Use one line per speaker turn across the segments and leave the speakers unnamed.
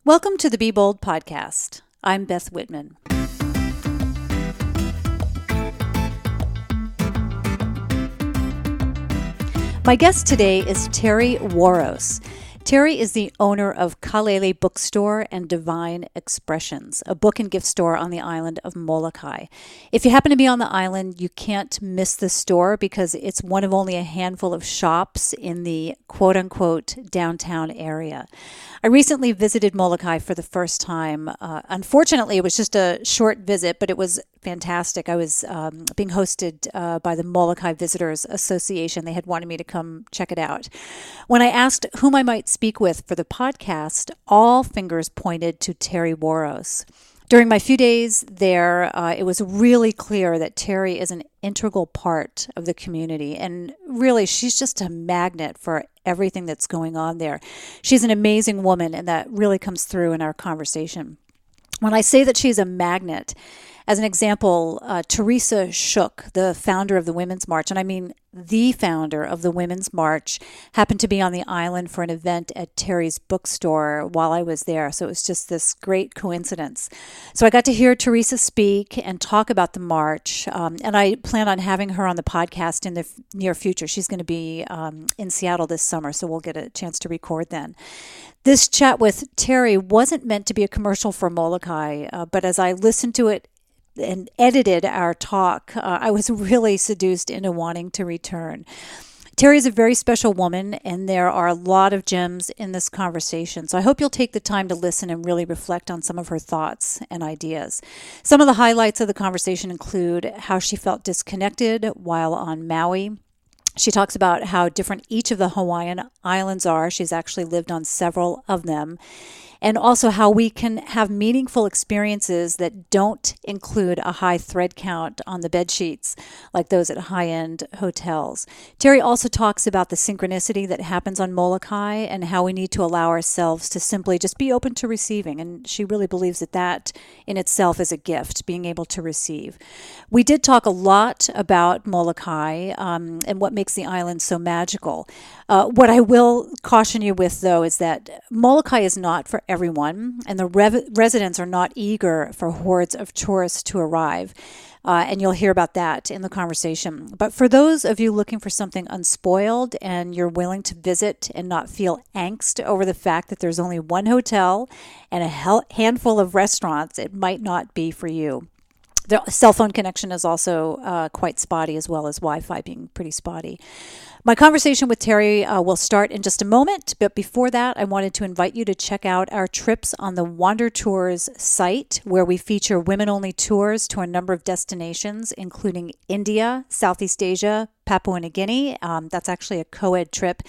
Welcome to the Be Bold podcast. I'm Beth Whitman. My guest today is Teri Waros. Teri is the owner of Kalele Bookstore and Divine Expressions, a book and gift store on the island of Molokai. If you happen to be on the island, you can't miss the store because it's one of only a handful of shops in the quote-unquote downtown area. I recently visited Molokai for the first time. Unfortunately, it was just a short visit, but it was fantastic. I was being hosted by the Molokai Visitors Association. They had wanted me to come check it out. When I asked whom I might speak with for the podcast, all fingers pointed to Teri Waros. During my few days there, it was really clear that Teri is an integral part of the community. And really, she's just a magnet for everything that's going on there. She's an amazing woman, and that really comes through in our conversation. When I say that she's a magnet, as an example, Teresa Shook, the founder of the Women's March, and I mean the founder of the Women's March, happened to be on the island for an event at Teri's bookstore while I was there. So it was just this great coincidence. So I got to hear Teresa speak and talk about the march, and I plan on having her on the podcast in the near future. She's going to be in Seattle this summer, so we'll get a chance to record then. This chat with Teri wasn't meant to be a commercial for Molokai, but as I listened to it and edited our talk, I was really seduced into wanting to return. Teri is a very special woman, and there are a lot of gems in this conversation. So I hope you'll take the time to listen and really reflect on some of her thoughts and ideas. Some of the highlights of the conversation include how she felt disconnected while on Maui. She talks about how different each of the Hawaiian islands are. She's actually lived on several of them. And also how we can have meaningful experiences that don't include a high thread count on the bed sheets, like those at high-end hotels. Teri also talks about the synchronicity that happens on Molokai and how we need to allow ourselves to simply just be open to receiving. And she really believes that that in itself is a gift, being able to receive. We did talk a lot about Molokai and what makes the island so magical. What I will caution you with, though, is that Molokai is not for everyone, and the residents are not eager for hordes of tourists to arrive. And you'll hear about that in the conversation. But for those of you looking for something unspoiled and you're willing to visit and not feel angst over the fact that there's only one hotel and a handful of restaurants, it might not be for you. The cell phone connection is also quite spotty, as well as Wi-Fi being pretty spotty. My conversation with Teri will start in just a moment, but before that, I wanted to invite you to check out our trips on the Wander Tours site, where we feature women-only tours to a number of destinations, including India, Southeast Asia, Papua New Guinea. That's actually a co-ed trip,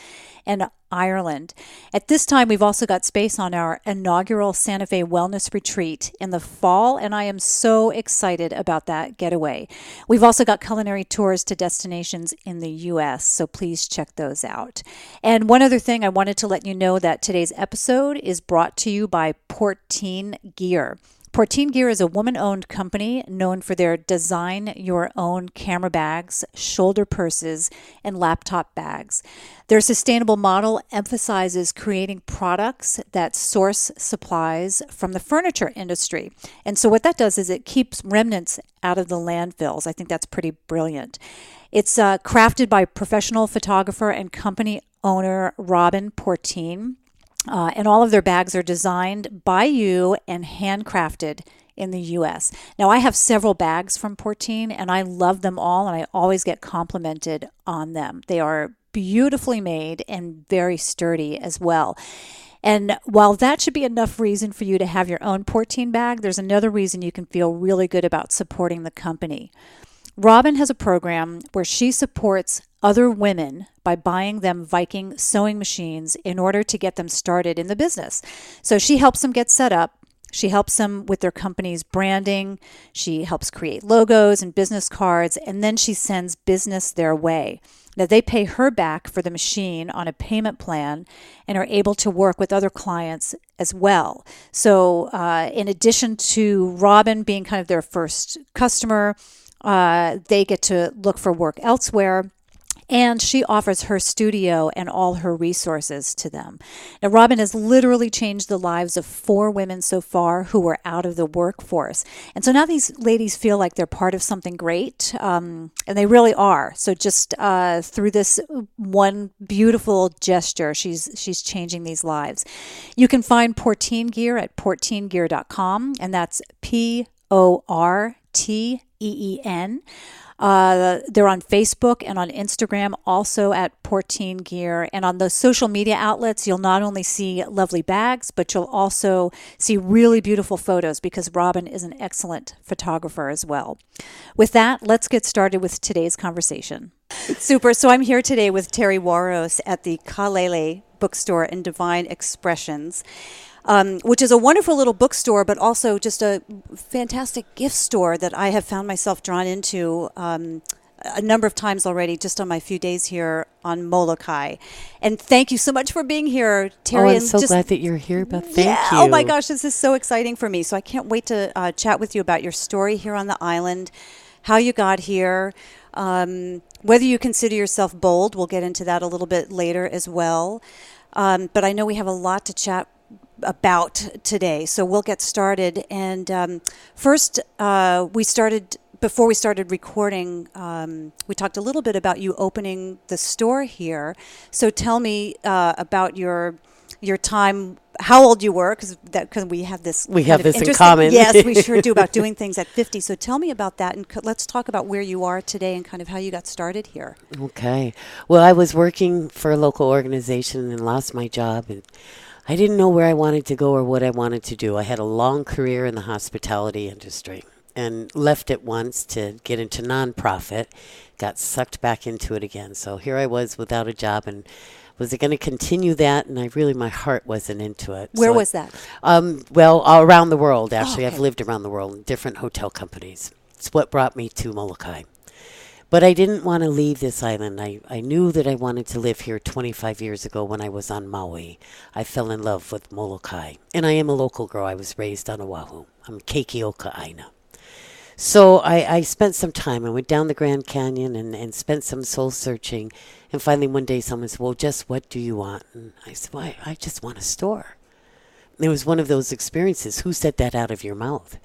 and Ireland. At this time, we've also got space on our inaugural Santa Fe Wellness Retreat in the fall, and I am so excited about that getaway. We've also got culinary tours to destinations in the U.S., so please check those out. And one other thing, I wanted to let you know that today's episode is brought to you by Portine Gear. Portine Gear is a woman-owned company known for their design-your-own camera bags, shoulder purses, and laptop bags. Their sustainable model emphasizes creating products that source supplies from the furniture industry. And so what that does is it keeps remnants out of the landfills. I think that's pretty brilliant. It's crafted by professional photographer and company owner Robin Portine. And all of their bags are designed by you and handcrafted in the U.S. Now, I have several bags from Portine, and I love them all, and I always get complimented on them. They are beautifully made and very sturdy as well. And while that should be enough reason for you to have your own Portine bag, there's another reason you can feel really good about supporting the company. Robin has a program where she supports other women by buying them Viking sewing machines in order to get them started in the business. So she helps them get set up. She helps them with their company's branding. She helps create logos and business cards, and then she sends business their way. Now, they pay her back for the machine on a payment plan and are able to work with other clients as well. So in addition to Robin being kind of their first customer, they get to look for work elsewhere. And she offers her studio and all her resources to them. Now, Robin has literally changed the lives of 4 women so far who were out of the workforce. And so now these ladies feel like they're part of something great, and they really are. So just through this one beautiful gesture, she's changing these lives. You can find Porteen Gear at porteengear.com, and that's PORTEEN. They're on Facebook and on Instagram, also at Porteen Gear. And on the social media outlets, you'll not only see lovely bags, but you'll also see really beautiful photos because Robin is an excellent photographer as well. With that, let's get started with today's conversation. Super. So I'm here today with Teri Waros at the Kalele Bookstore and Divine Expressions. Which is a wonderful little bookstore, but also just a fantastic gift store that I have found myself drawn into a number of times already just on my few days here on Molokai. And thank you so much for being here, Teri.
I'm so glad that you're here, Beth. Thank you.
Oh my gosh, this is so exciting for me. So I can't wait to chat with you about your story here on the island, how you got here, whether you consider yourself bold. We'll get into that a little bit later as well. But I know we have a lot to chat about today, so we'll get started. And first, before we started recording, we talked a little bit about you opening the store here. So tell me about your time, how old you were, because we have this.
We have this in common.
Yes, we sure do, about doing things at 50. So tell me about that, and let's talk about where you are today and kind of how you got started here.
Okay. Well, I was working for a local organization and lost my job, and I didn't know where I wanted to go or what I wanted to do. I had a long career in the hospitality industry and left it once to get into nonprofit, got sucked back into it again. So here I was without a job, and was going to continue that, and my heart wasn't into it.
Where was that?
Well, around the world, actually.
Okay.
I've lived around the world in different hotel companies. It's what brought me to Molokai. But I didn't want to leave this island. I knew that I wanted to live here 25 years ago when I was on Maui. I fell in love with Molokai. And I am a local girl. I was raised on Oahu. I'm Keikioka Aina. So I spent some time. I went down the Grand Canyon and spent some soul searching. And finally one day someone said, well, just what do you want? And I said, well, I just want a store. And it was one of those experiences. Who said that out of your mouth?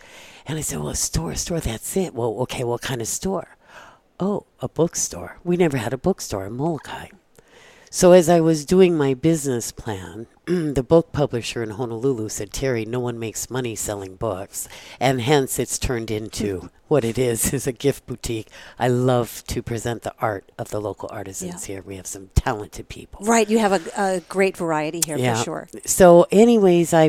And I said, well, a store, that's it. Well, okay, what kind of store? Oh, a bookstore. We never had a bookstore in Molokai. So as I was doing my business plan, the book publisher in Honolulu said, Teri, no one makes money selling books. And hence it's turned into what it is a gift boutique. I love to present the art of the local artisans here. We have some talented people.
Right. You have a great variety here for sure.
So anyways, I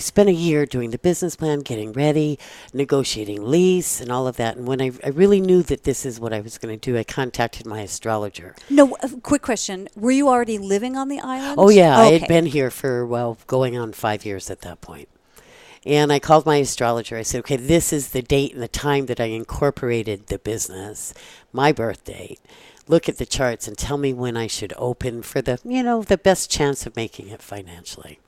spent a year doing the business plan, getting ready, negotiating lease and all of that. And when I really knew that this is what I was going to do, I contacted my astrologer.
No, quick question. Were you already living on the island?
Oh, yeah. Okay. I had been here for, going on 5 years at that point. And I called my astrologer. I said, okay, this is the date and the time that I incorporated the business, my birth date. Look at the charts and tell me when I should open for the best chance of making it financially.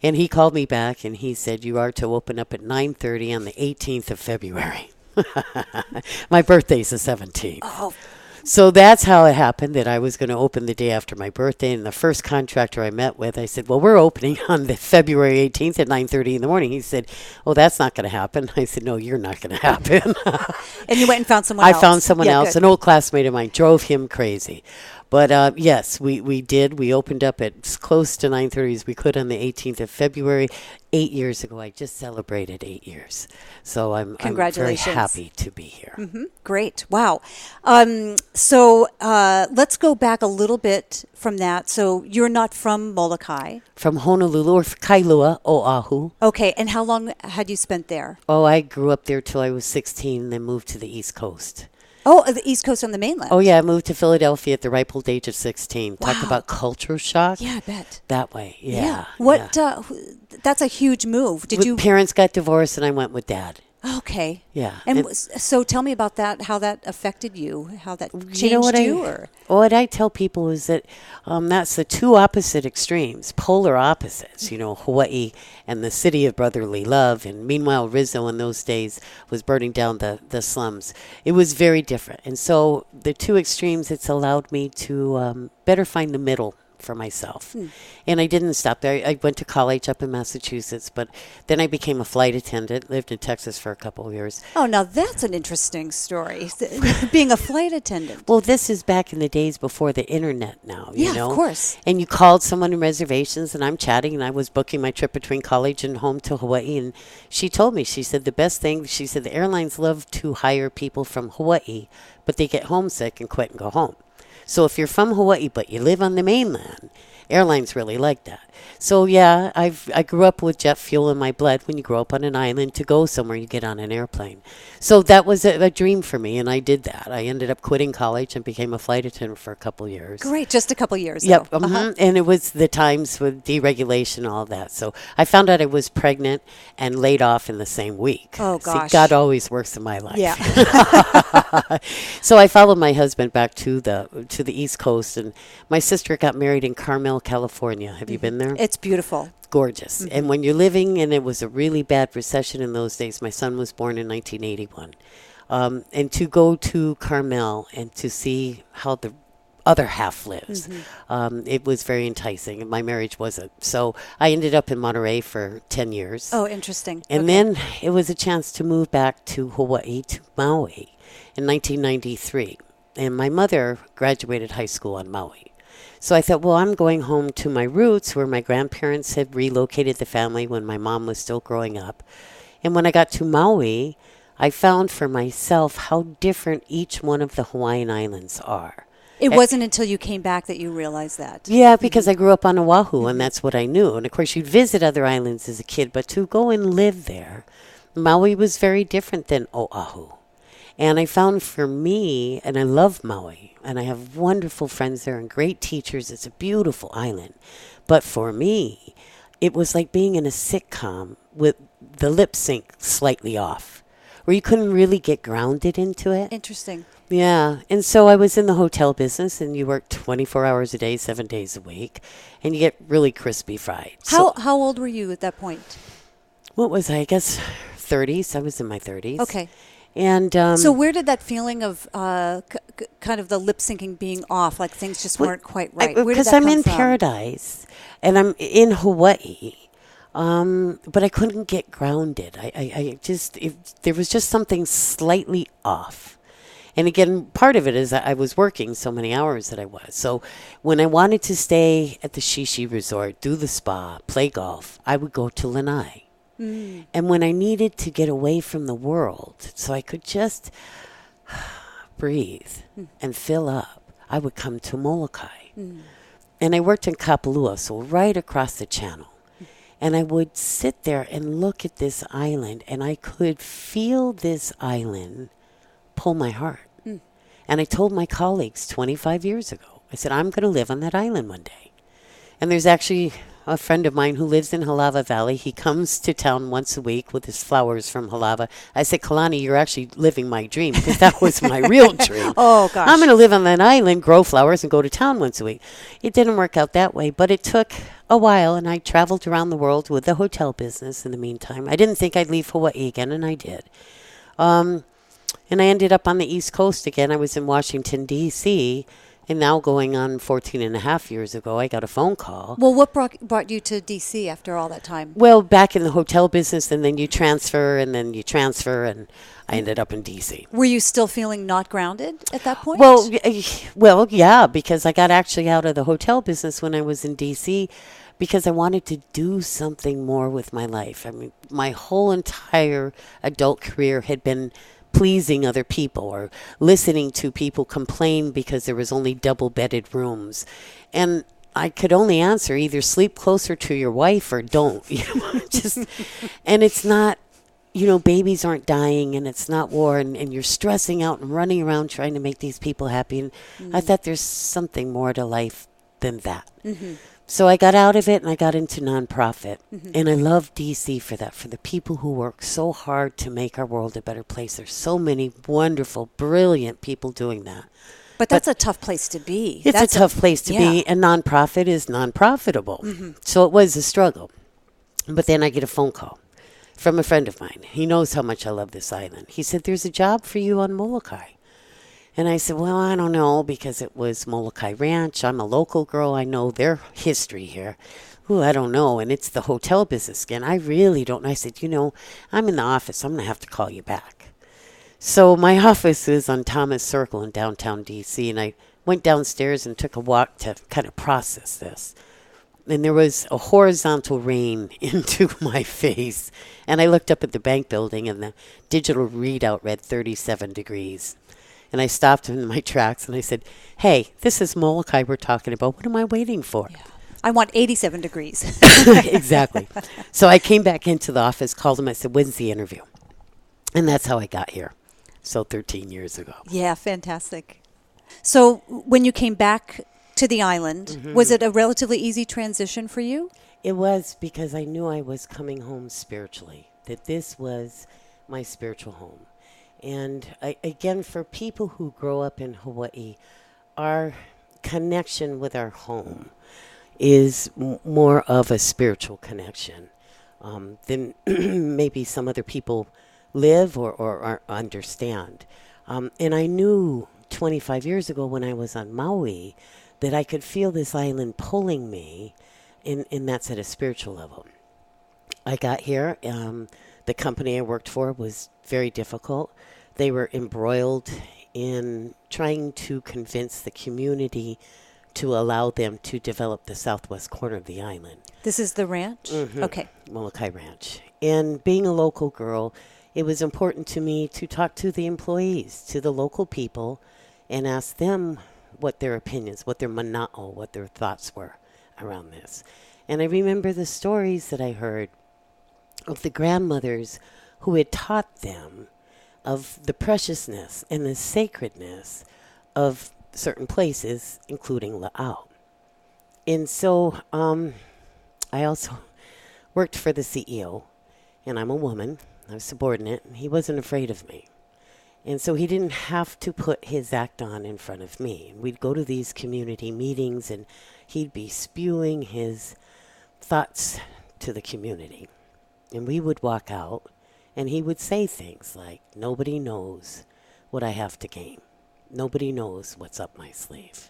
And he called me back and he said, you are to open up at 9:30 on the 18th of February. My birthday's the 17th.
Oh,
So that's how it happened, that I was going to open the day after my birthday. And the first contractor I met with, I said, well, we're opening on the February 18th at 9:30 in the morning. He said, oh, that's not going to happen. I said, no, you're not going to happen.
And you went and found someone else.
I found someone else.
Good.
An old classmate of mine drove him crazy. But yes, we did. We opened up at as close to 9:30 as we could on the 18th of February. 8 years ago, I just celebrated 8 years. So I'm very happy to be here.
Mm-hmm. Great. Wow. So let's go back a little bit from that. So you're not from Molokai.
From Honolulu or Kailua, Oahu.
Okay. And how long had you spent there?
Oh, I grew up there till I was 16 and then moved to the East Coast.
Oh, the East Coast on the mainland.
Oh, yeah. I moved to Philadelphia at the ripe old age of 16.
Wow.
Talk about culture shock.
Yeah, I bet.
That way. Yeah.
What? That's a huge move.
Parents got divorced and I went with Dad.
Okay.
Yeah.
And so tell me about that, how that affected you, how that changed or?
What I tell people is that that's the two opposite extremes, polar opposites, Hawaii and the city of brotherly love. And meanwhile, Rizzo in those days was burning down the slums. It was very different. And so the two extremes, it's allowed me to better find the middle for myself. And I didn't stop there. I went to college up in Massachusetts, but then I became a flight attendant, lived in Texas for a couple of years.
Oh, now that's an interesting story, being a flight attendant.
Well, this is back in the days before the internet now, you know?
Of course.
And you called someone in reservations, and I'm chatting, and I was booking my trip between college and home to Hawaii, and she told me, she said, the airlines love to hire people from Hawaii, but they get homesick and quit and go home. So if you're from Hawaii but you live on the mainland, airlines really like that. So yeah, I grew up with jet fuel in my blood. When you grow up on an island, to go somewhere, you get on an airplane. So that was a dream for me, and I did that. I ended up quitting college and became a flight attendant for a couple of years.
Great, just a couple of years.
Yep, and it was the times with deregulation, all that. So I found out I was pregnant and laid off in the same week.
Oh gosh,
see, God always works in my life.
Yeah.
So I followed my husband back to the East Coast, and my sister got married in Carmel, California. Have you been there?
It's beautiful.
Gorgeous. And when you're living, and it was a really bad recession in those days, my son was born in 1981. And to go to Carmel and to see how the other half lives, it was very enticing. And my marriage wasn't. So I ended up in Monterey for 10 years.
Oh, interesting.
And then it was a chance to move back to Hawaii, to Maui, in 1993. And my mother graduated high school on Maui. So I thought, well, I'm going home to my roots where my grandparents had relocated the family when my mom was still growing up. And when I got to Maui, I found for myself how different each one of the Hawaiian Islands are.
It wasn't until you came back that you realized that.
Yeah, because I grew up on Oahu, and that's what I knew. And, of course, you'd visit other islands as a kid, but to go and live there, Maui was very different than Oahu. And I found for me, and I love Maui, and I have wonderful friends there and great teachers. It's a beautiful island. But for me, it was like being in a sitcom with the lip sync slightly off, where you couldn't really get grounded into it.
Interesting.
Yeah. And so I was in the hotel business, and you work 24 hours a day, 7 days a week, and you get really crispy fried.
How old were you at that point?
What was I guess 30s. I was in my 30s.
Okay.
And
so where did that feeling of kind of the lip syncing being off, like things just weren't quite right?
Because I'm in paradise, and I'm in Hawaii, but I couldn't get grounded. There was just something slightly off. And again, part of it is that I was working so many hours that I was. So when I wanted to stay at the Shishi Resort, do the spa, play golf, I would go to Lanai. And when I needed to get away from the world, so I could just breathe and fill up, I would come to Molokai. And I worked in Kapalua, so right across the channel. And I would sit there and look at this island, and I could feel this island pull my heart. And I told my colleagues 25 years ago, I said, I'm going to live on that island one day. And there's actually a friend of mine who lives in Halava Valley. He comes to town once a week with his flowers from Halava. I said, Kalani, you're actually living my dream, because that was my real dream.
Oh, gosh.
I'm going to live on that island, grow flowers, and go to town once a week. It didn't work out that way, but it took a while, and I traveled around the world with the hotel business in the meantime. I didn't think I'd leave Hawaii again, and I did. And I ended up on the East Coast again. I was in Washington, D.C., and now going on 14 and a half years ago, I got a phone call.
Well, what brought you to D.C. after all that time?
Well, back in the hotel business, and then you transfer, and I ended up in D.C.
Were you still feeling not grounded at that point?
Well, yeah, because I got actually out of the hotel business when I was in D.C., because I wanted to do something more with my life. I mean, my whole entire adult career had been pleasing other people or listening to people complain because there was only double-bedded rooms. And I could only answer either sleep closer to your wife or don't. And it's not, babies aren't dying, and it's not war, and you're stressing out and running around trying to make these people happy. And I thought there's something more to life than that. So I got out of it and I got into nonprofit. And I love DC for that, for the people who work so hard to make our world a better place. There's so many wonderful, brilliant people doing that.
But that's a tough place to be.
It's a tough place to be, and nonprofit is non-profitable. So it was a struggle. But then I get a phone call from a friend of mine. He knows how much I love this island. He said, there's a job for you on Molokai. And I said, well, I don't know, because it was Molokai Ranch. I'm a local girl. I know their history here. Ooh, I don't know. And it's the hotel business again. I really don't. I said, I'm in the office. I'm going to have to call you back. So my office is on Thomas Circle in downtown D.C., and I went downstairs and took a walk to kind of process this. And there was a horizontal rain into my face. And I looked up at the bank building, and the digital readout read 37 degrees. And I stopped in my tracks, and I said, hey, this is Molokai we're talking about. What am I waiting for?
Yeah. I want 87 degrees.
Exactly. So I came back into the office, called him. I said, when's the interview? And that's how I got here. So 13 years ago.
Yeah, fantastic. So when you came back to the island, was it a relatively easy transition for you?
It was, because I knew I was coming home spiritually, that this was my spiritual home. And again, for people who grow up in Hawaii, our connection with our home is more of a spiritual connection than maybe some other people live or understand. And I knew 25 years ago when I was on Maui that I could feel this island pulling me, and that's at a spiritual level. I got here. The company I worked for was very difficult. They were embroiled in trying to convince the community to allow them to develop the southwest corner of the island.
This is the ranch? Okay.
Molokai Ranch. And being a local girl, it was important to me to talk to the employees, to the local people, and ask them what their opinions, what their mana'o, what their thoughts were around this. And I remember the stories that I heard of the grandmothers who had taught them of the preciousness and the sacredness of certain places, including La'au. And so I also worked for the CEO, and I'm a woman. I was subordinate, and he wasn't afraid of me. And so he didn't have to put his act on in front of me. We'd go to these community meetings, and he'd be spewing his thoughts to the community. And we would walk out, and he would say things like, nobody knows what I have to gain. Nobody knows what's up my sleeve.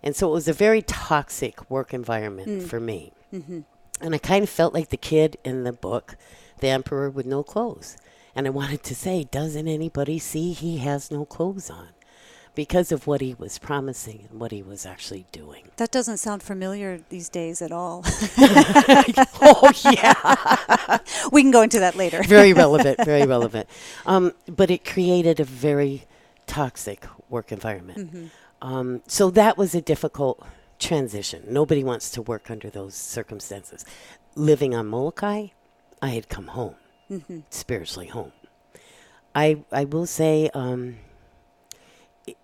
And so it was a very toxic work environment for me. And I kind of felt like the kid in the book, The Emperor with No Clothes. And I wanted to say, doesn't anybody see he has no clothes on? Because of what he was promising and what he was actually doing.
That doesn't sound familiar these days at all.
Oh, yeah.
We can go into that later.
Very relevant, very relevant. But it created a very toxic work environment. So that was a difficult transition. Nobody wants to work under those circumstances. Living on Molokai, I had come home, spiritually home. I will say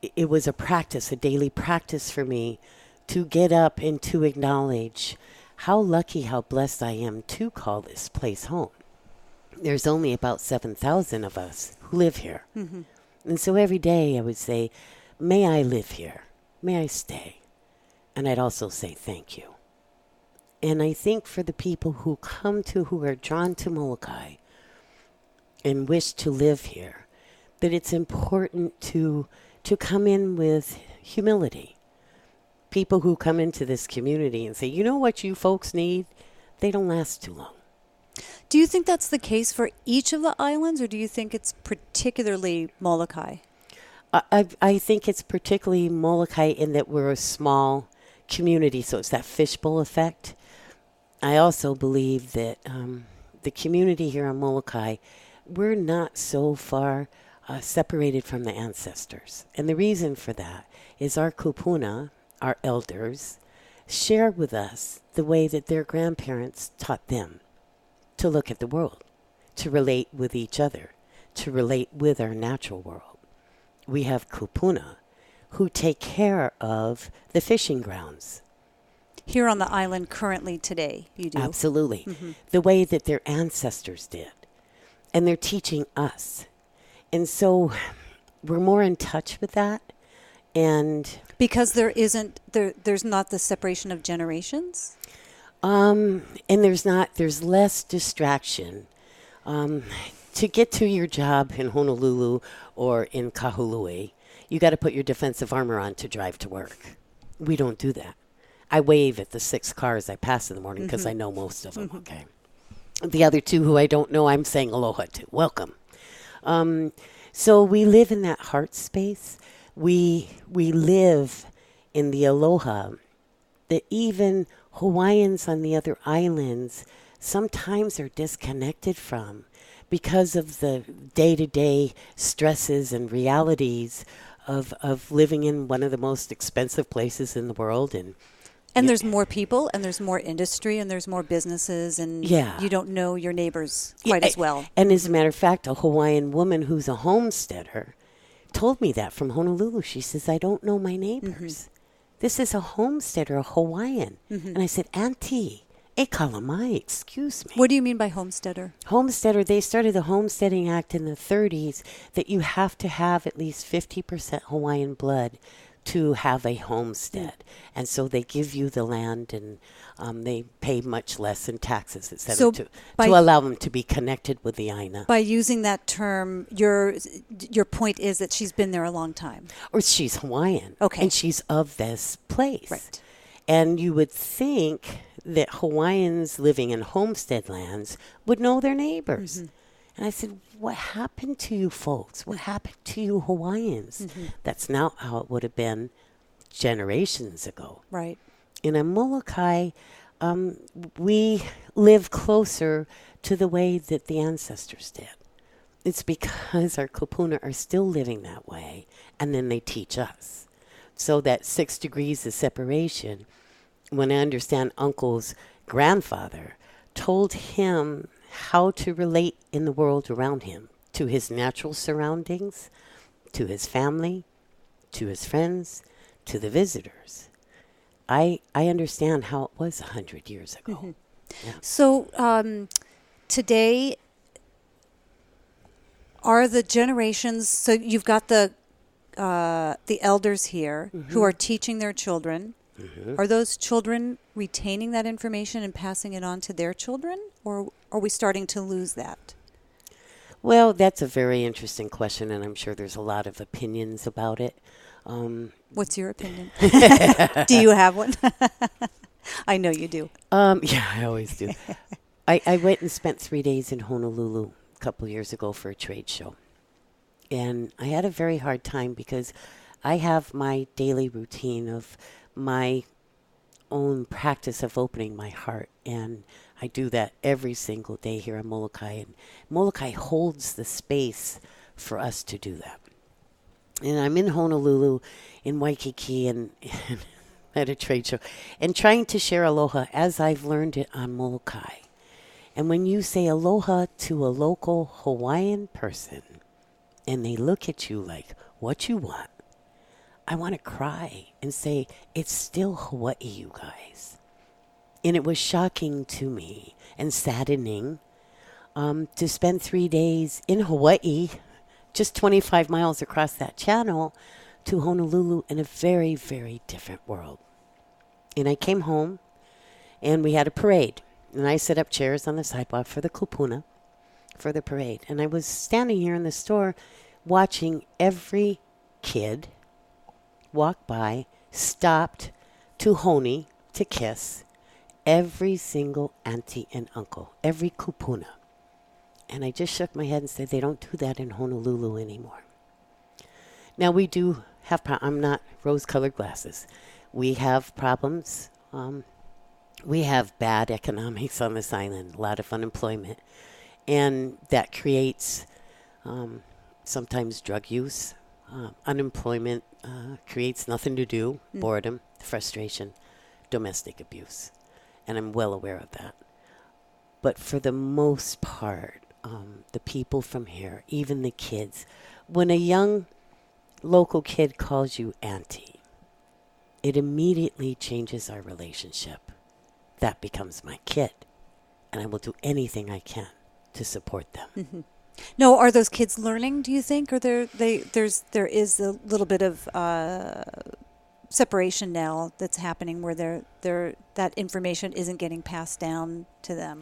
it was a practice, a daily practice for me to get up and to acknowledge how lucky, how blessed I am to call this place home. There's only about 7,000 of us who live here. And so every day I would say, may I live here? May I stay? And I'd also say thank you. And I think for the people who who are drawn to Molokai and wish to live here, that it's important to come in with humility. People who come into this community and say, you know what you folks need? They don't last too long.
Do you think that's the case for each of the islands, or do you think it's particularly Molokai?
I think it's particularly Molokai in that we're a small community, so it's that fishbowl effect. I also believe that the community here on Molokai, we're not so far separated from the ancestors. And the reason for that is our kupuna, our elders, share with us the way that their grandparents taught them to look at the world, to relate with each other, to relate with our natural world. We have kupuna who take care of the fishing grounds.
Here on the island currently today, you do.
Absolutely. The way that their ancestors did. And they're teaching us. And so we're more in touch with that. And
because there's not the separation of generations?
and there's less distraction. To get to your job in Honolulu or in Kahului, you got to put your defensive armor on to drive to work. We don't do that. I wave at the 6 cars I pass in the morning because I know most of them, okay? The other 2 who I don't know, I'm saying aloha to. Welcome. So we live in that heart space. We live in the aloha that even Hawaiians on the other islands sometimes are disconnected from because of the day-to-day stresses and realities of living in one of the most expensive places in the world. And
there's more people, and there's more industry, and there's more businesses, and you don't know your neighbors quite as well.
And as a matter of fact, a Hawaiian woman who's a homesteader told me that from Honolulu. She says, I don't know my neighbors. This is a homesteader, a Hawaiian. And I said, Auntie, e kalamai, excuse me.
What do you mean by homesteader?
Homesteader, they started the Homesteading Act in the 30s that you have to have at least 50% Hawaiian blood to have a homestead. And so they give you the land, and they pay much less in taxes, et cetera,
So
to allow them to be connected with the Aina.
By using that term, your point is that she's been there a long time.
Or she's Hawaiian.
Okay.
And she's of this place.
Right.
And you would think that Hawaiians living in homestead lands would know their neighbors. And I said, what happened to you folks? What happened to you Hawaiians? That's not how it would have been generations ago.
Right.
In a Molokai, we live closer to the way that the ancestors did. It's because our kupuna are still living that way, and then they teach us. So that 6 degrees of separation, when I understand Uncle's grandfather told him how to relate in the world around him, to his natural surroundings, to his family, to his friends, to the visitors. I understand how it was 100 years ago. Yeah.
So today, are the generations, so you've got the elders here who are teaching their children. Are those children retaining that information and passing it on to their children, or are we starting to lose that?
Well, that's a very interesting question, and I'm sure there's a lot of opinions about it.
What's your opinion? Do you have one? I know you do.
Yeah, I always do. I went and spent 3 days in Honolulu a couple years ago for a trade show. And I had a very hard time because I have my daily routine of my own practice of opening my heart. And I do that every single day here in Molokai. And Molokai holds the space for us to do that. And I'm in Honolulu, in Waikiki, and at a trade show, and trying to share aloha as I've learned it on Molokai. And when you say aloha to a local Hawaiian person, and they look at you like, what you want? I want to cry and say, it's still Hawaii, you guys. And it was shocking to me and saddening to spend 3 days in Hawaii, just 25 miles across that channel, to Honolulu in a very, very different world. And I came home, and we had a parade. And I set up chairs on the sidewalk for the kupuna, for the parade. And I was standing here in the store watching every kid walk by, stopped to honi, to kiss, every single auntie and uncle, every kupuna. And I just shook my head and said, they don't do that in Honolulu anymore. Now we do have, I'm not rose-colored glasses. We have problems. We have bad economics on this island, a lot of unemployment. And that creates sometimes drug use. Unemployment creates nothing to do, boredom, frustration, domestic abuse. And I'm well aware of that. But for the most part, the people from here, even the kids, when a young local kid calls you auntie, it immediately changes our relationship. That becomes my kid, and I will do anything I can to support them.
Mm-hmm. No, are those kids learning, do you think? Or there is a little bit of separation now that's happening where that information isn't getting passed down to them?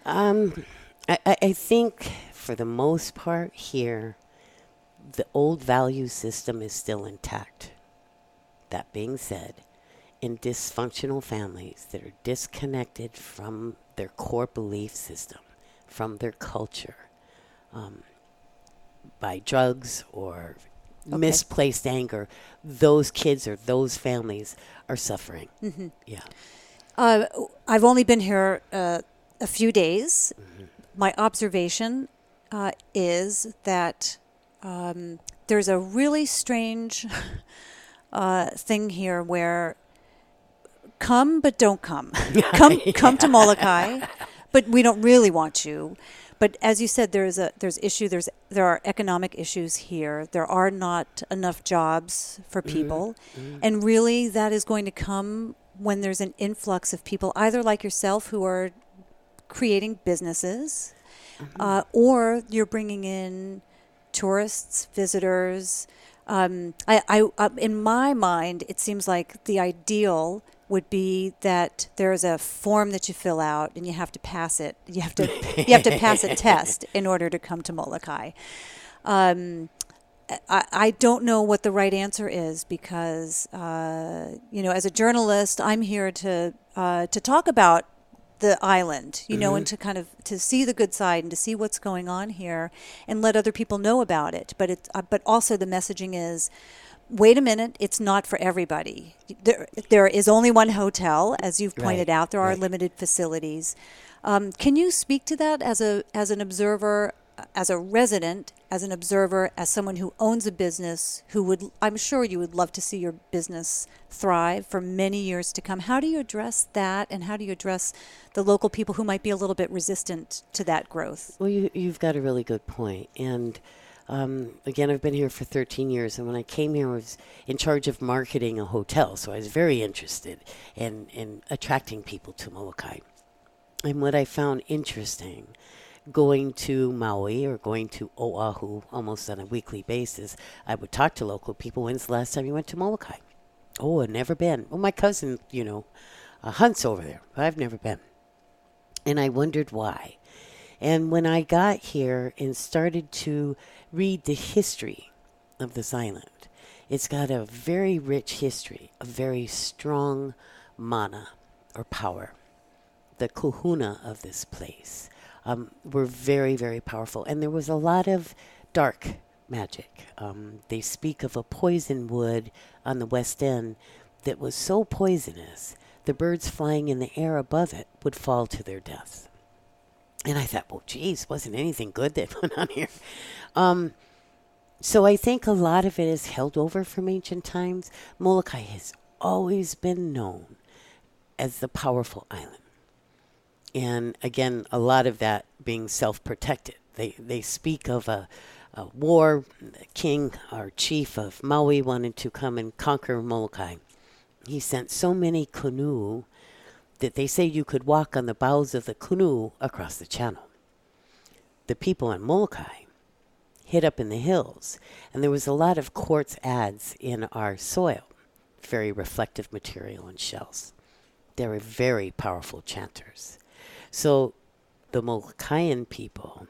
I think for the most part here, the old value system is still intact. That being said, in dysfunctional families that are disconnected from their core belief system, from their culture, by drugs or misplaced anger, those kids or those families are suffering.
Mm-hmm.
Yeah.
I've only been here a few days.
Mm-hmm.
My observation is that there's a really strange thing here where come but don't come. Come to Molokai, but we don't really want you. But as you said, there are economic issues here. There are not enough jobs for people. Mm-hmm. And really that is going to come when there's an influx of people, either like yourself who are creating businesses, or you're bringing in tourists, visitors. In my mind, it seems like the ideal would be that there is a form that you fill out and you have to pass it. You have to pass a test in order to come to Molokai. I don't know what the right answer is because as a journalist, I'm here to talk about the island, and to kind of to see the good side and to see what's going on here and let other people know about it. But also the messaging is, wait a minute, it's not for everybody. There is only one hotel, as you've pointed out. There are limited facilities. Can you speak to that as an observer, as a resident, as an observer, as someone who owns a business, I'm sure you would love to see your business thrive for many years to come. How do you address that, and how do you address the local people who might be a little bit resistant to that growth?
Well, you've got a really good point. And again, I've been here for 13 years, and when I came here, I was in charge of marketing a hotel, so I was very interested in attracting people to Molokai. And what I found interesting, going to Maui or going to Oahu almost on a weekly basis, I would talk to local people. When's the last time you went to Molokai? Oh, I've never been. Well, my cousin, hunts over there, but I've never been. And I wondered why. And when I got here and started to read the history of this island, it's got a very rich history, a very strong mana or power. The kahuna of this place were very, very powerful. And there was a lot of dark magic. They speak of a poison wood on the west end that was so poisonous, the birds flying in the air above it would fall to their death. And I thought, well, geez, wasn't anything good that went on here. So I think a lot of it is held over from ancient times. Molokai has always been known as the powerful island. And again, a lot of that being self-protected. They speak of a war. The king or chief of Maui wanted to come and conquer Molokai. He sent so many canoe that they say you could walk on the bows of the canoe across the channel. The people in Molokai hid up in the hills, and there was a lot of quartz adze in our soil, very reflective material and shells. They were very powerful chanters. So the Molokaian people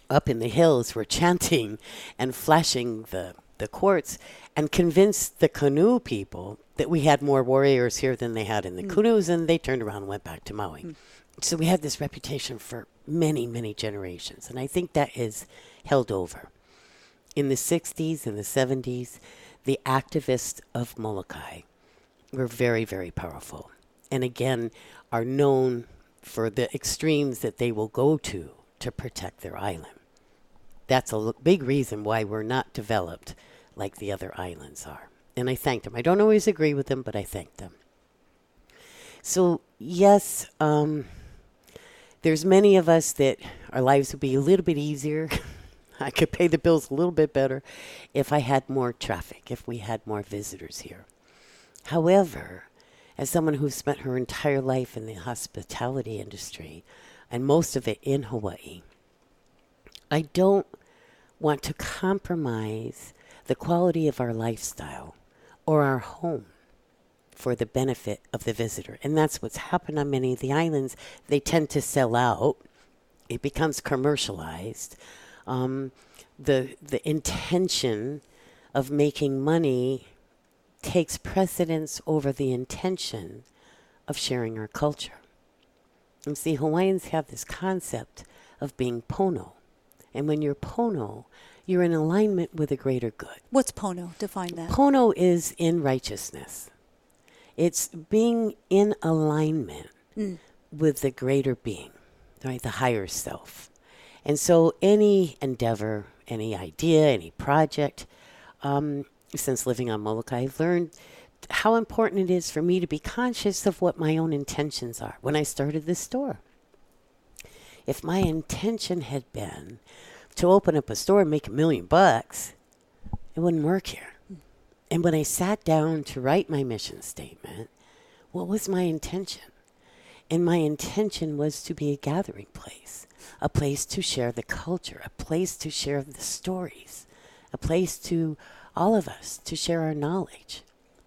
up in the hills were chanting and flashing the quartz and convinced the canoe people that we had more warriors here than they had in the canoes, and they turned around and went back to Maui. So we had this reputation for many, many generations, and I think that is held over. In the 60s and the 70s, the activists of Molokai were very, very powerful, and again are known for the extremes that they will go to protect their island. That's a big reason why we're not developed like the other islands are. And I thank them. I don't always agree with them, but I thank them. So, yes, there's many of us that our lives would be a little bit easier. I could pay the bills a little bit better if I had more traffic, if we had more visitors here. However, as someone who's spent her entire life in the hospitality industry, and most of it in Hawaii, I don't want to compromise the quality of our lifestyle or our home for the benefit of the visitor. And that's what's happened on many of the islands. They tend to sell out. It becomes commercialized. The intention of making money takes precedence over the intention of sharing our culture. And see, Hawaiians have this concept of being pono. And when you're pono, you're in alignment with a greater good.
What's pono? Define that.
Pono is in righteousness. It's being in alignment with the greater being, right? The higher self. And so any endeavor, any idea, any project, since living on Molokai, I've learned how important it is for me to be conscious of what my own intentions are. When I started this store, if my intention had been to open up a store and make $1 million, it wouldn't work here. And when I sat down to write my mission statement, what was my intention? And my intention was to be a gathering place, a place to share the culture, a place to share the stories, a place to all of us to share our knowledge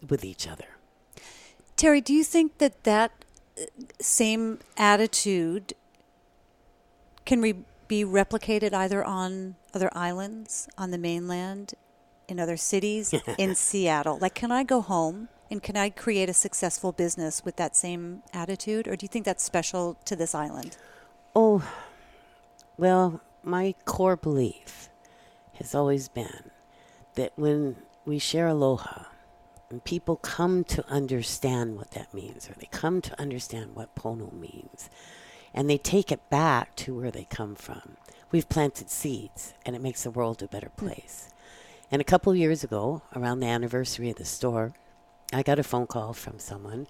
with each other.
Teri, do you think that same attitude can be replicated either on other islands, on the mainland, in other cities, in Seattle? Like, can I go home and can I create a successful business with that same attitude? Or do you think that's special to this island?
Oh, well, my core belief has always been that when we share aloha, and people come to understand what that means, or they come to understand what pono means, and they take it back to where they come from, we've planted seeds, and it makes the world a better place. And a couple years ago, around the anniversary of the store, I got a phone call from someone,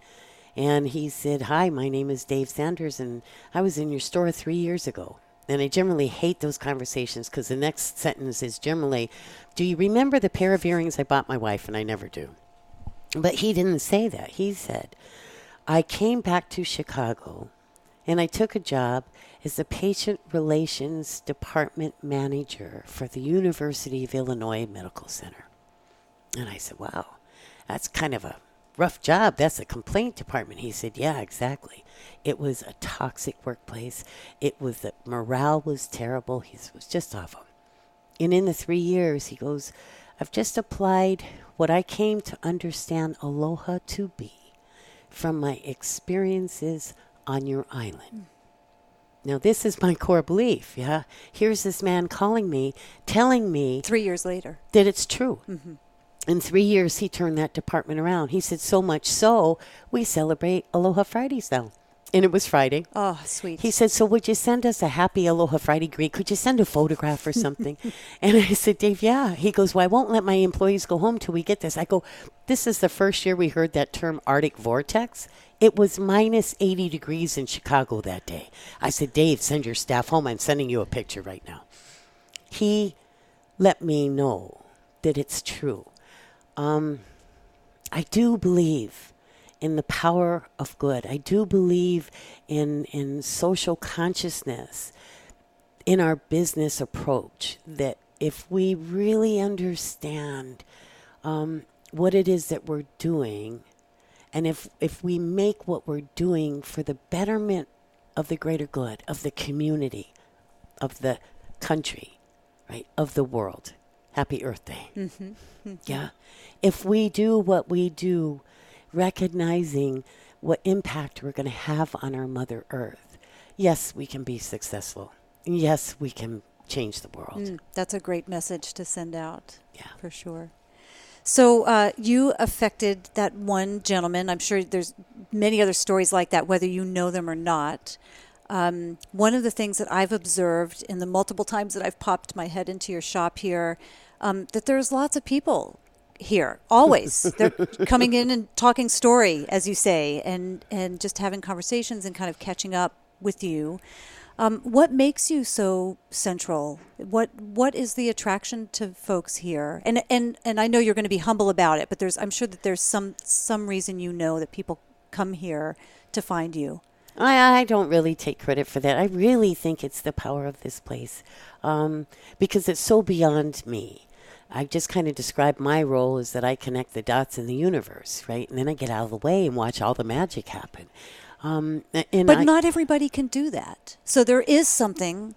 and he said, "Hi, my name is Dave Sanders, and I was in your store 3 years ago." And I generally hate those conversations because the next sentence is generally, "Do you remember the pair of earrings I bought my wife?" And I never do. But he didn't say that. He said, "I came back to Chicago and I took a job as the patient relations department manager for the University of Illinois Medical Center." And I said, "Wow, that's kind of a rough job. That's a complaint department." He said, "Yeah, exactly. It was a toxic workplace. The morale was terrible. He was just awful." And in the 3 years, he goes, "I've just applied what I came to understand aloha to be from my experiences on your island." Now, this is my core belief, yeah? Here's this man calling me, telling me
3 years later
that it's true.
Mm-hmm.
In 3 years, he turned that department around. He said, so much so, we celebrate Aloha Fridays now. And it was Friday.
Oh, sweet.
He said, "So would you send us a happy Aloha Friday greet? Could you send a photograph or something?" And I said, "Dave, yeah." He goes, "Well, I won't let my employees go home till we get this." I go, "This is the first year we heard that term Arctic vortex. It was minus 80 degrees in Chicago that day." I said, "Dave, send your staff home. I'm sending you a picture right now." He let me know that it's true. I do believe in the power of good. I do believe in social consciousness, in our business approach, that if we really understand what it is that we're doing, and if we make what we're doing for the betterment of the greater good, of the community, of the country, right, of the world. Happy Earth Day. Mm-hmm. Mm-hmm. Yeah. If we do what we do, recognizing what impact we're going to have on our Mother Earth, yes, we can be successful. Yes, we can change the world.
That's a great message to send out.
Yeah.
For sure. So you affected that one gentleman. I'm sure there's many other stories like that, whether you know them or not. One of the things that I've observed in the multiple times that I've popped my head into your shop here, that there's lots of people here, always. They're coming in and talking story, as you say, and just having conversations and kind of catching up with you. What makes you so central? What is the attraction to folks here? And I know you're going to be humble about it, but I'm sure that there's some reason that people come here to find you.
I don't really take credit for that. I really think it's the power of this place, because it's so beyond me. I just kind of describe my role as that I connect the dots in the universe, right? And then I get out of the way and watch all the magic happen.
But not everybody can do that. So there is something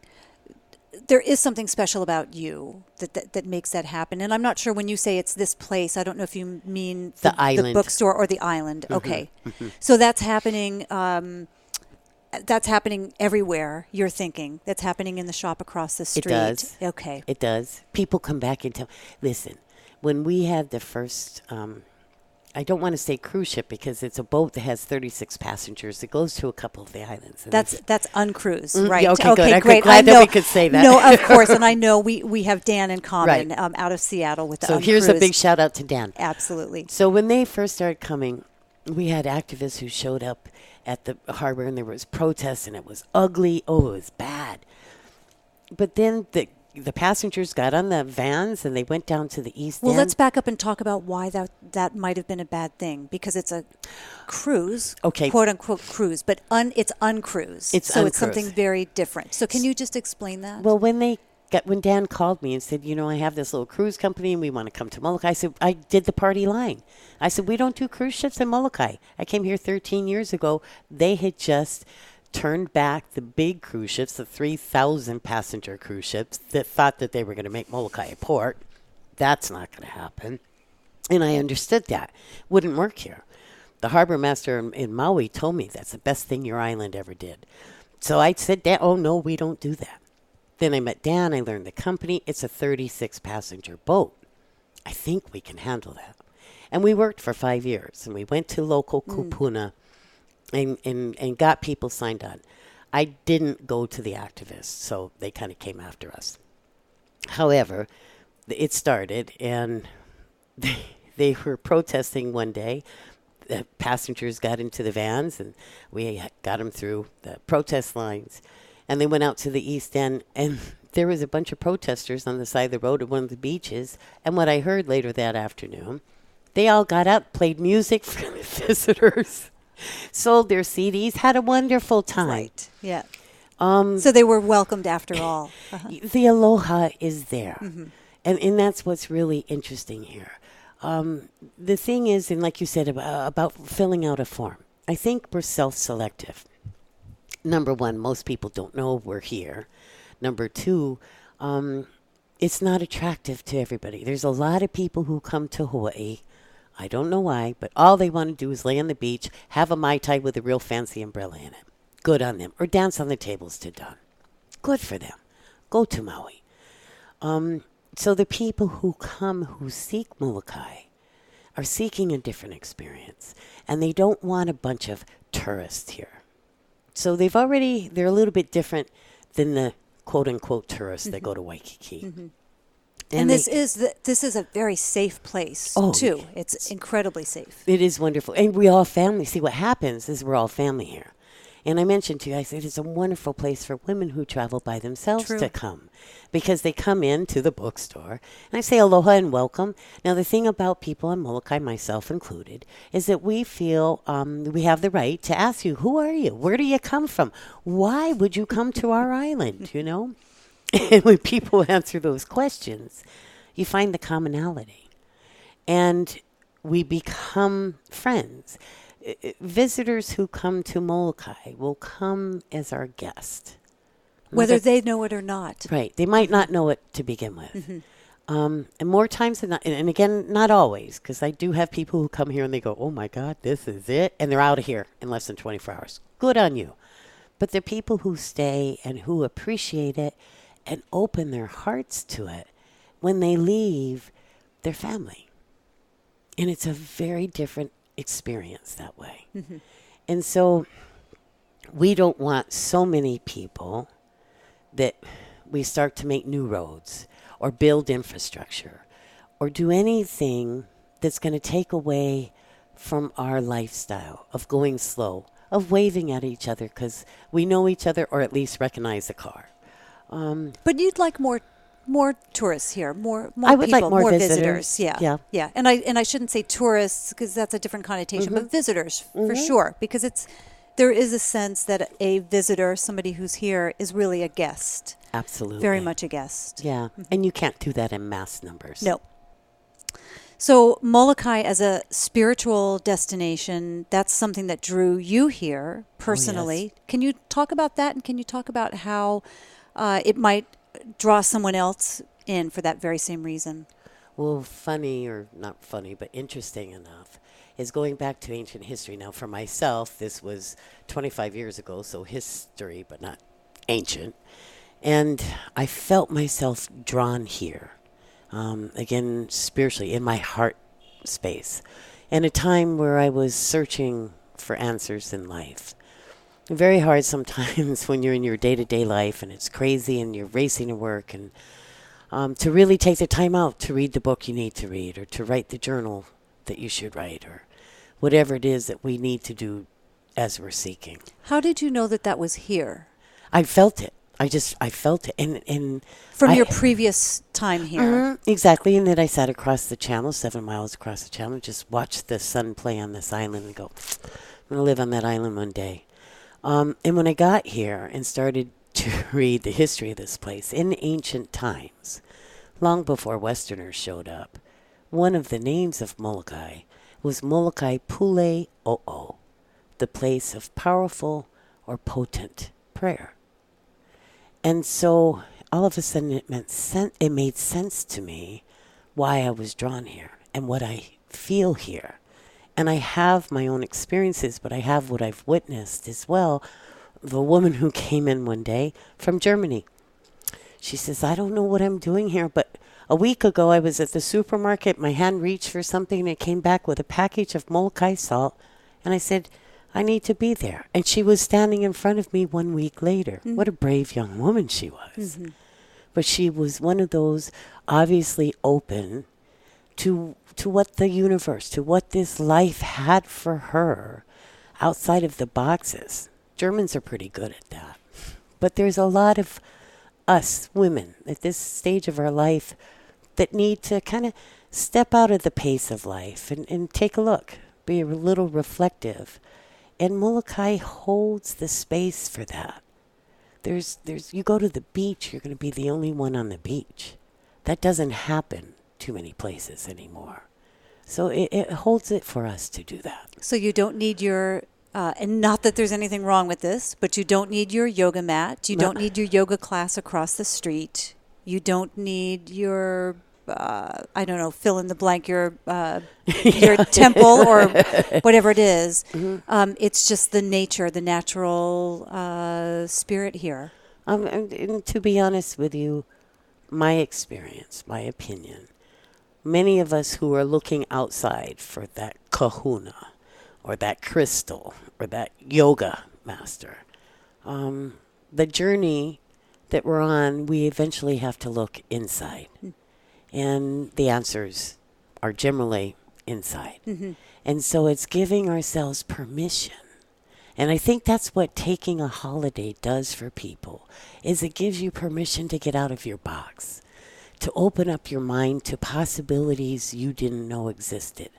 special about you that makes that happen. And I'm not sure when you say it's this place, I don't know if you mean
the island,
the bookstore, or the island. Mm-hmm. Okay. Mm-hmm. So that's happening. That's happening everywhere, you're thinking. That's happening in the shop across the street. It
does.
Okay.
It does. People come back and tell, listen, when we had the first, I don't want to say cruise ship because it's a boat that has 36 passengers. It goes to a couple of the islands.
That's uncruise, right?
Yeah, okay, good.
Great.
I'm glad that we could say that.
No, of course. And I know we have Dan in common, right, out of Seattle with the
So
uncruise.
Here's a big shout out to Dan.
Absolutely.
So when they first started coming, we had activists who showed up at the harbor, and there was protests, and it was ugly. Oh, it was bad. But then the passengers got on the vans, and they went down to the east end.
Well, let's back up and talk about why that might have been a bad thing, because it's a cruise,
okay,
quote unquote cruise, but it's uncruise.
It's
It's something very different. So can you just explain that?
Well, when Dan called me and said, I have this little cruise company and we want to come to Molokai, I said, I did the party line. I said, we don't do cruise ships in Molokai. I came here 13 years ago. They had just turned back the big cruise ships, the 3,000 passenger cruise ships that thought that they were going to make Molokai a port. That's not going to happen. And I understood that. Wouldn't work here. The harbor master in Maui told me that's the best thing your island ever did. So I said, oh, no, we don't do that. Then I met Dan. I learned the company. It's a 36-passenger boat. I think we can handle that. And we worked for 5 years. And we went to local kupuna and got people signed on. I didn't go to the activists, so they kind of came after us. However, it started, and they were protesting one day. The passengers got into the vans, and we got them through the protest lines. And they went out to the east end, and there was a bunch of protesters on the side of the road at one of the beaches. And what I heard later that afternoon, they all got up, played music for the visitors, sold their CDs, had a wonderful time. Right.
Yeah. So they were welcomed after all. Uh-huh.
The aloha is there. Mm-hmm. And that's what's really interesting here. The thing is, and like you said about filling out a form, I think we're self-selective. Number one, most people don't know we're here. Number two, it's not attractive to everybody. There's a lot of people who come to Hawaii. I don't know why, but all they want to do is lay on the beach, have a Mai Tai with a real fancy umbrella in it. Good on them. Or dance on the tables to dawn. Good for them. Go to Maui. So the people who come who seek Molokai are seeking a different experience. And they don't want a bunch of tourists here. So they're a little bit different than the quote-unquote tourists that go to Waikiki. Mm-hmm.
And this is a very safe place, too. It's incredibly safe.
It is wonderful. And we all family. See, what happens is we're all family here. And I mentioned to you, I said it's a wonderful place for women who travel by themselves to come. Because they come into the bookstore, and I say aloha and welcome. Now, the thing about people in Molokai, myself included, is that we feel we have the right to ask you, who are you? Where do you come from? Why would you come to our island, And when people answer those questions, you find the commonality. And we become friends. Visitors who come to Molokai will come as our guest.
Whether they know it or not.
Right. They might not know it to begin with. Mm-hmm. And more times than not, and again, not always, because I do have people who come here and they go, oh my God, this is it. And they're out of here in less than 24 hours. Good on you. But they're people who stay and who appreciate it and open their hearts to it. When they leave, their family. And it's a very different experience that way. Mm-hmm. And so we don't want so many people that we start to make new roads or build infrastructure or do anything that's going to take away from our lifestyle of going slow, of waving at each other because we know each other or at least recognize the car.
But you'd like more tourists here, more
I would
people,
like more visitors.
Yeah, yeah. And I shouldn't say tourists because that's a different connotation, but visitors for sure, because there is a sense that a visitor, somebody who's here, is really a guest.
Absolutely,
very much a guest.
Yeah, and you can't do that in mass numbers.
No. So Molokai as a spiritual destination, that's something that drew you here personally.
yes.
Can you talk about that, and can you talk about how it might draw someone else in for that very same reason?
Well, funny, or not funny, but interesting enough, is going back to ancient history. Now, for myself, this was 25 years ago, so history, but not ancient. And I felt myself drawn here, again, spiritually, in my heart space, in a time where I was searching for answers in life. Very hard sometimes when you're in your day-to-day life and it's crazy and you're racing to work, and to really take the time out to read the book you need to read, or to write the journal that you should write, or whatever it is that we need to do as we're seeking.
How did you know that that was here?
I felt it. I felt it. And
from your previous time here.
Exactly. And then I sat across the channel, 7 miles across the channel, just watched the sun play on this island and go, I'm going to live on that island one day. And when I got here and started to read the history of this place in ancient times, long before Westerners showed up, one of the names of Molokai was Molokai Pule O'o, the place of powerful or potent prayer. And so all of a sudden it made sense to me why I was drawn here and what I feel here. And I have my own experiences, but I have what I've witnessed as well. The woman who came in one day from Germany, she says, I don't know what I'm doing here, but a week ago I was at the supermarket. My hand reached for something and it came back with a package of Molokai salt. And I said, I need to be there. And she was standing in front of me 1 week later. Mm-hmm. What a brave young woman she was. Mm-hmm. But she was one of those obviously open to what the universe, to what this life had for her outside of the boxes. Germans are pretty good at that. But there's a lot of us women at this stage of our life that need to kind of step out of the pace of life and take a look, be a little reflective. And Molokai holds the space for that. There's you go to the beach, you're going to be the only one on the beach. That doesn't happen too many places anymore. So it holds it for us to do that.
So you don't need your, and not that there's anything wrong with this, but you don't need your yoga mat. You don't need your yoga class across the street. You don't need your, I don't know, fill in the blank, your temple or whatever it is. Mm-hmm. It's just the nature, the natural spirit here.
And to be honest with you, my experience, my opinion, many of us who are looking outside for that kahuna or that crystal or that yoga master, the journey that we're on, we eventually have to look inside. And the answers are generally inside. Mm-hmm. And so it's giving ourselves permission. And I think that's what taking a holiday does for people, is it gives you permission to get out of your box, to open up your mind to possibilities you didn't know existed,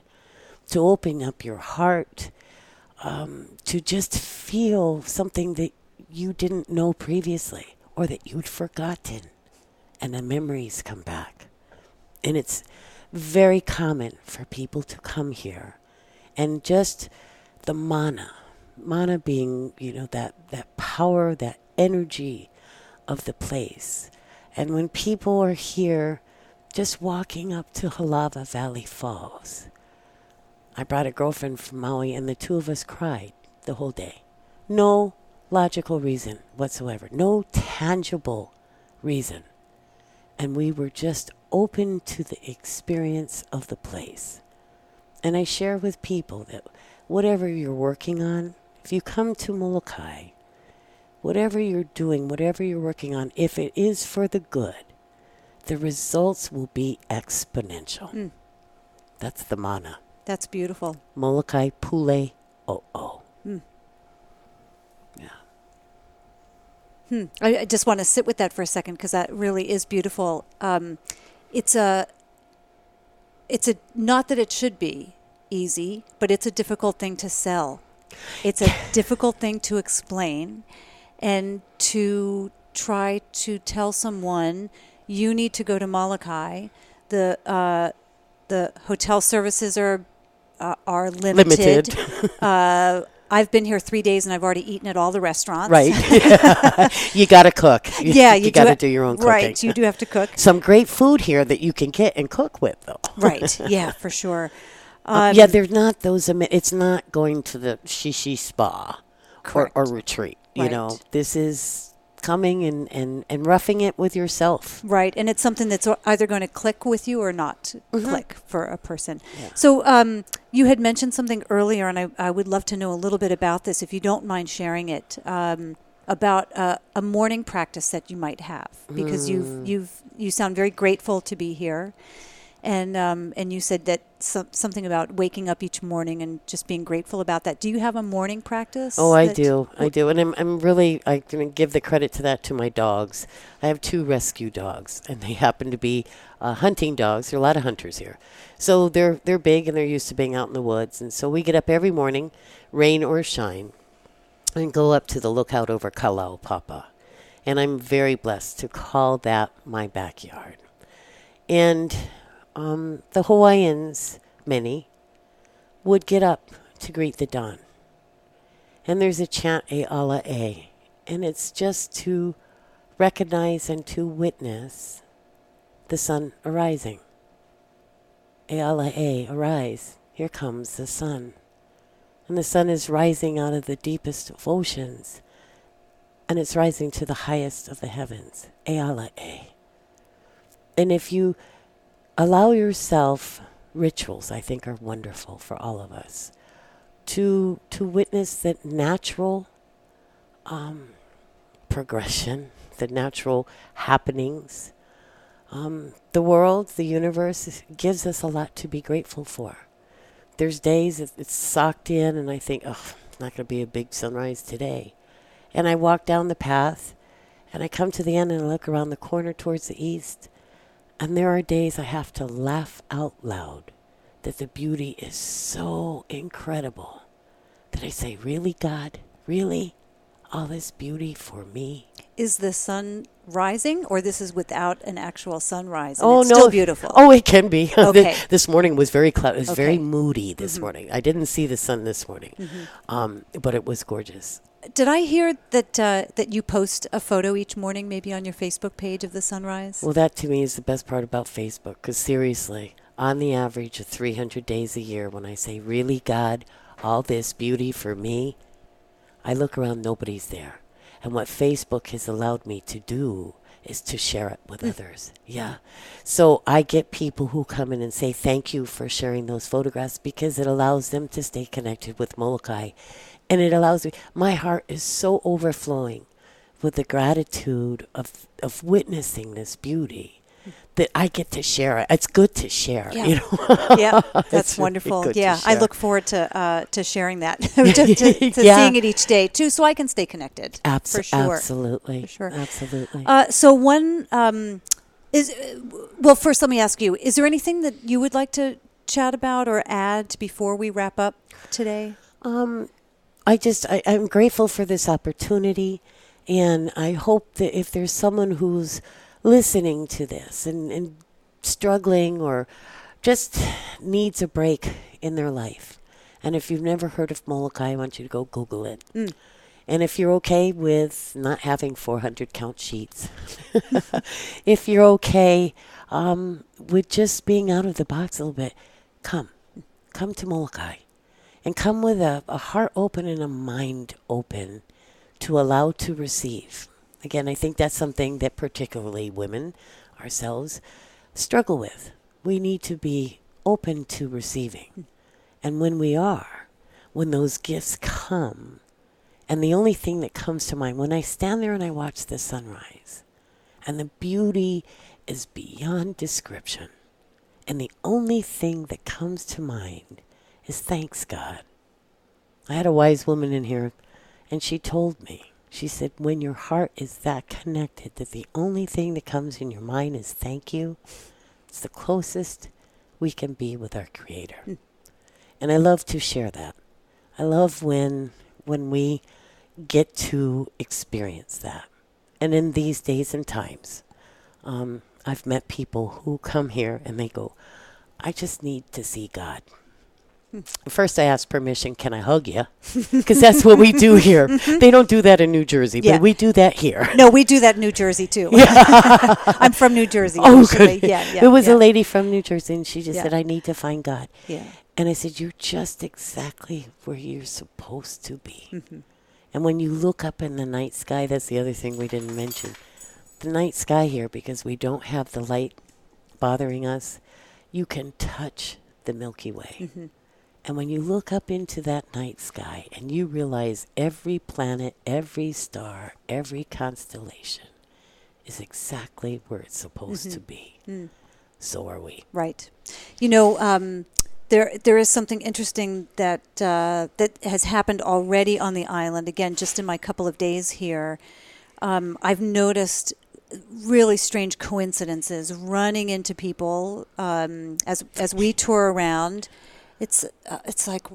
to open up your heart, to just feel something that you didn't know previously or that you'd forgotten, and the memories come back. And it's very common for people to come here and just the mana being, that power, that energy of the place. And when people are here just walking up to Halava Valley Falls, I brought a girlfriend from Maui and the two of us cried the whole day. No logical reason whatsoever, no tangible reason. And we were just open to the experience of the place. And I share with people that whatever you're working on, if you come to Molokai, whatever you're doing, whatever you're working on, if it is for the good, the results will be exponential. Mm. That's the mana.
That's beautiful.
Molokai Pule O'o. Mm.
I just want to sit with that for a second because that really is beautiful. It's a not that it should be easy, but it's a difficult thing to sell. It's a difficult thing to explain and to try to tell someone you need to go to Molokai. The hotel services are limited. I've been here 3 days and I've already eaten at all the restaurants.
Right. You got to cook. You got to do your own cooking.
Right. You do have to cook.
Some great food here that you can get and cook with, though.
Right. Yeah, for sure.
They're not those. It's not going to the shishi spa or retreat.
Right.
You know, this is coming and roughing it with yourself.
Right. And it's something that's either going to click with you or not click for a person.
Yeah.
So you had mentioned something earlier, and I would love to know a little bit about this, if you don't mind sharing it, about a morning practice that you might have, because you sound very grateful to be here. And you said that something about waking up each morning and just being grateful about that. Do you have a morning practice?
Oh, I do. And I'm going to give the credit to that to my dogs. I have 2 rescue dogs, and they happen to be hunting dogs. There are a lot of hunters here. So they're big, and they're used to being out in the woods. And so we get up every morning, rain or shine, and go up to the lookout over Kalaupapa. And I'm very blessed to call that my backyard. And the Hawaiians, many, would get up to greet the dawn. And there's a chant, e ala e, and it's just to recognize and to witness the sun arising. E ala e, arise, here comes the sun. And the sun is rising out of the deepest of oceans, and it's rising to the highest of the heavens. E ala e. And if you allow yourself, rituals I think are wonderful for all of us, to witness that natural progression, the natural happenings. The world, the universe gives us a lot to be grateful for. There's days it's socked in and I think, oh, it's not going to be a big sunrise today. And I walk down the path and I come to the end and I look around the corner towards the east. And there are days I have to laugh out loud that the beauty is so incredible that I say, really, God? Really? All this beauty for me?
Is the sun rising, or this is without an actual sunrise?
Oh,
it's
no.
Still beautiful.
Oh, it can be.
Okay.
This morning was very cloudy. It was very moody this morning. I didn't see the sun this morning, but it was gorgeous.
Did I hear that you post a photo each morning, maybe on your Facebook page, of the sunrise?
Well, that to me is the best part about Facebook, because seriously, on the average of 300 days a year, when I say, really, God, all this beauty for me, I look around, nobody's there. And what Facebook has allowed me to do is to share it with others. Yeah. So I get people who come in and say, thank you for sharing those photographs, because it allows them to stay connected with Molokai. And it allows me, my heart is so overflowing with the gratitude of witnessing this beauty that I get to share it. It's good to share, you know.
Yeah, that's wonderful. Yeah, I look forward to sharing that, to seeing it each day too, so I can stay connected. For sure.
Absolutely.
For sure.
Absolutely.
So one first let me ask you: is there anything that you would like to chat about or add before we wrap up today?
I'm grateful for this opportunity, and I hope that if there's someone who's listening to this and struggling or just needs a break in their life, and if you've never heard of Molokai, I want you to go Google it. And if you're okay with not having 400 count sheets, if you're okay with just being out of the box a little bit, come to Molokai. And come with a heart open and a mind open to allow to receive. Again, I think that's something that particularly women, ourselves, struggle with. We need to be open to receiving. And when we are, when those gifts come, and the only thing that comes to mind, when I stand there and I watch the sunrise, and the beauty is beyond description, and the only thing that comes to mind is thanks, God. I had a wise woman in here, and she told me, She said, when your heart is that connected that the only thing that comes in your mind is thank you, it's the closest we can be with our Creator. And I love to share that. I love when we get to experience that. And in these days and times, I've met people who come here and they go, I just need to see God. First, I ask permission, can I hug you? Because that's what we do here. They don't do that in New Jersey, but we do that here.
No, we do that in New Jersey, too. I'm from New Jersey,
Oh,
actually.
good.
Yeah,
There was a lady from New Jersey, and she just said, I need to find God.
Yeah.
And I said, you're just exactly where you're supposed to be. And when you look up in the night sky, that's the other thing we didn't mention. The night sky here, because we don't have the light bothering us, you can touch the Milky Way. And when you look up into that night sky and you realize every planet, every star, every constellation is exactly where it's supposed to be, so are we.
Right. You know, there is something interesting that has happened already on the island. Again, just in my couple of days here, I've noticed really strange coincidences running into people as we tour around. It's like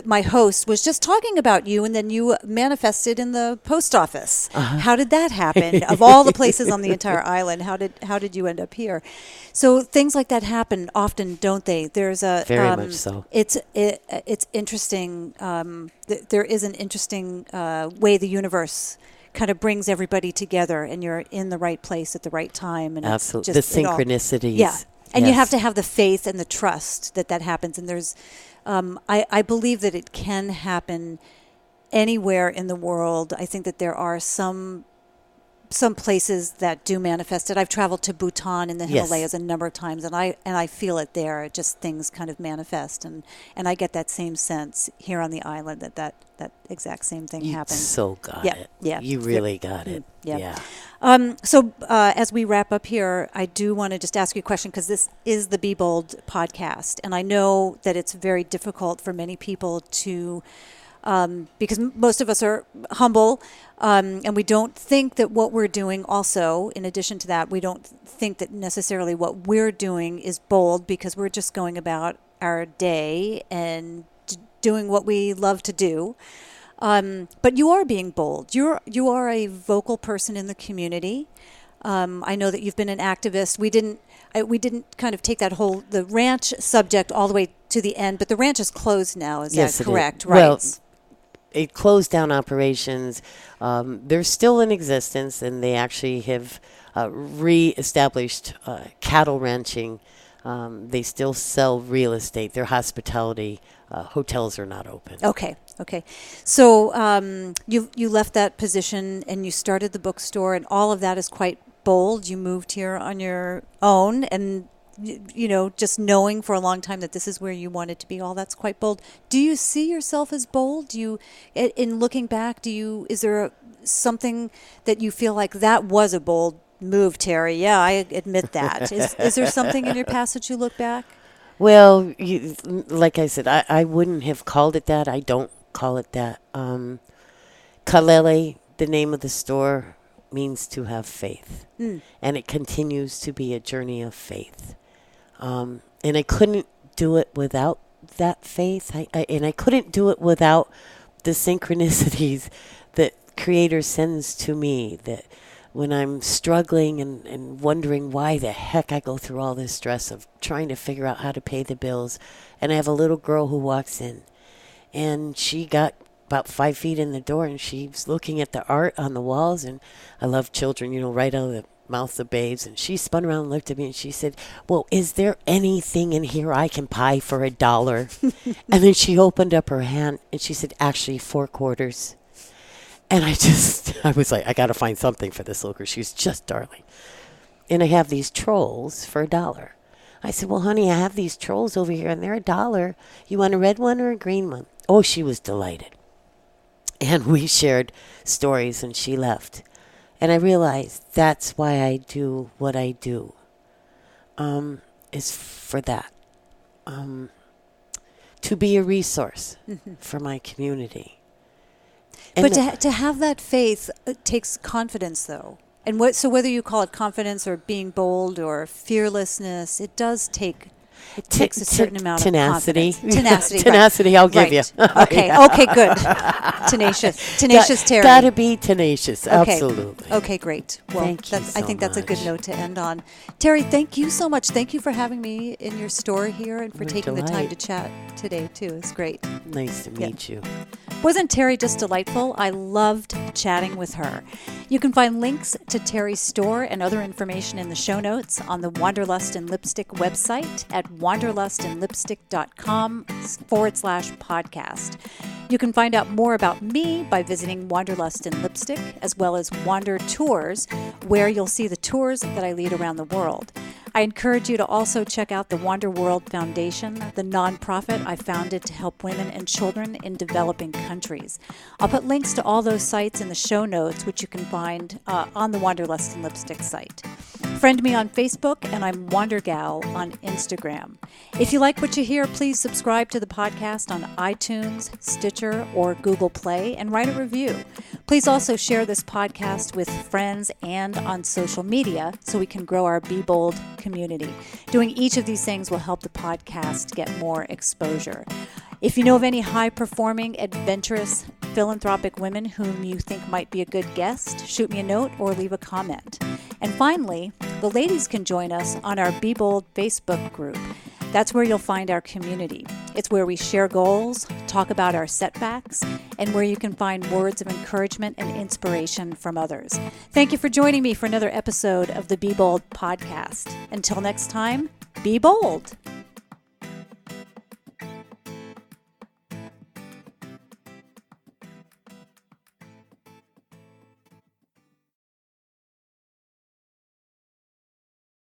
my host was just talking about you, and then you manifested in the post office. How did that happen? Of all the places on the entire island, how did you end up here? So things like that happen often, don't they? There's a
very much so.
It's interesting. There is an interesting way the universe kind of brings everybody together, and you're in the right place at the right time. And
absolutely,
it's just,
the synchronicities.
Yeah. And you have to have the faith and the trust that happens. And there's, I believe that it can happen anywhere in the world. I think that there are some places that do manifest it. I've traveled to Bhutan in the Himalayas a number of times, and I feel it there. Just things kind of manifest, and I get that same sense here on the island that exact same thing happens.
So got it.
Yeah.
You really got it. Yeah.
So as we wrap up here, I do want to just ask you a question, because this is the Be Bold podcast, and I know that it's very difficult for many people to, because most of us are humble, and we don't think that what we're doing also, in addition to that, we don't think that necessarily what we're doing is bold, because we're just going about our day and doing what we love to do. But you are being bold. You are a vocal person in the community. I know that you've been an activist. We didn't kind of take the ranch subject all the way to the end, but the ranch is closed now. Is that correct? Right.
Well, it closed down operations. They're still in existence, and they actually have re-established cattle ranching. They still sell real estate. Their hospitality. Hotels are not open.
Okay. So you left that position and you started the bookstore, and all of that is quite bold. You moved here on your own, and just knowing for a long time that this is where you wanted to be, all that's quite bold. Do you see yourself as bold? Do you, in looking back, is there something that you feel like that was a bold move, Teri? Yeah, I admit that. Is there something in your past that you look back?
Well, like I said, I wouldn't have called it that. I don't call it that. Kalele, the name of the store, means to have faith. And it continues to be a journey of faith. And I couldn't do it without that faith. And I couldn't do it without the synchronicities that Creator sends to me, that when I'm struggling and wondering why the heck I go through all this stress of trying to figure out how to pay the bills. And I have a little girl who walks in, and she got about 5 feet in the door, and she's looking at the art on the walls. And I love children, right out of the mouths of babes. And she spun around and looked at me, and she said, well, is there anything in here I can buy for $1? And then she opened up her hand, and she said, actually, 4 quarters. And I was like, I got to find something for this little girl. She's just darling. And I have these trolls for $1. I said, well, honey, I have these trolls over here, and they're $1. You want a red one or a green one? Oh, she was delighted. And we shared stories, and she left. And I realized that's why I do what I do, is for that. To be a resource for my community. And
But to have that faith takes confidence, though. And so whether you call it confidence or being bold or fearlessness, it takes a certain amount
tenacity.
of confidence. Tenacity.
Tenacity, I'll give you.
Okay. Okay, good. Tenacious Teri.
Gotta be tenacious. Absolutely.
Okay, great. Well,
Thank you
I think that's a good note to end on. Teri, thank you so much. Thank you for having me in your store here and for taking the time to chat today, too. It's great.
Nice to meet you.
Wasn't Teri just delightful? I loved chatting with her. You can find links to Teri's store and other information in the show notes on the Wanderlust and Lipstick website at wanderlustandlipstick.com/podcast. You can find out more about me by visiting Wanderlust and Lipstick, as well as Wander Tours, where you'll see the tours that I lead around the world. I encourage you to also check out the Wander World Foundation, the nonprofit I founded to help women and children in developing countries. I'll put links to all those sites in the show notes, which you can find on the Wanderlust and Lipstick site. Friend me on Facebook, and I'm WanderGal on Instagram. If you like what you hear, please subscribe to the podcast on iTunes, Stitcher, or Google Play, and write a review. Please also share this podcast with friends and on social media so we can grow our Be Bold community. Doing each of these things will help the podcast get more exposure. If you know of any high-performing, adventurous, philanthropic women whom you think might be a good guest, shoot me a note or leave a comment. And finally, the ladies can join us on our Be Bold Facebook group. That's where you'll find our community. It's where we share goals, talk about our setbacks, and where you can find words of encouragement and inspiration from others. Thank you for joining me for another episode of the Be Bold podcast. Until next time, be bold.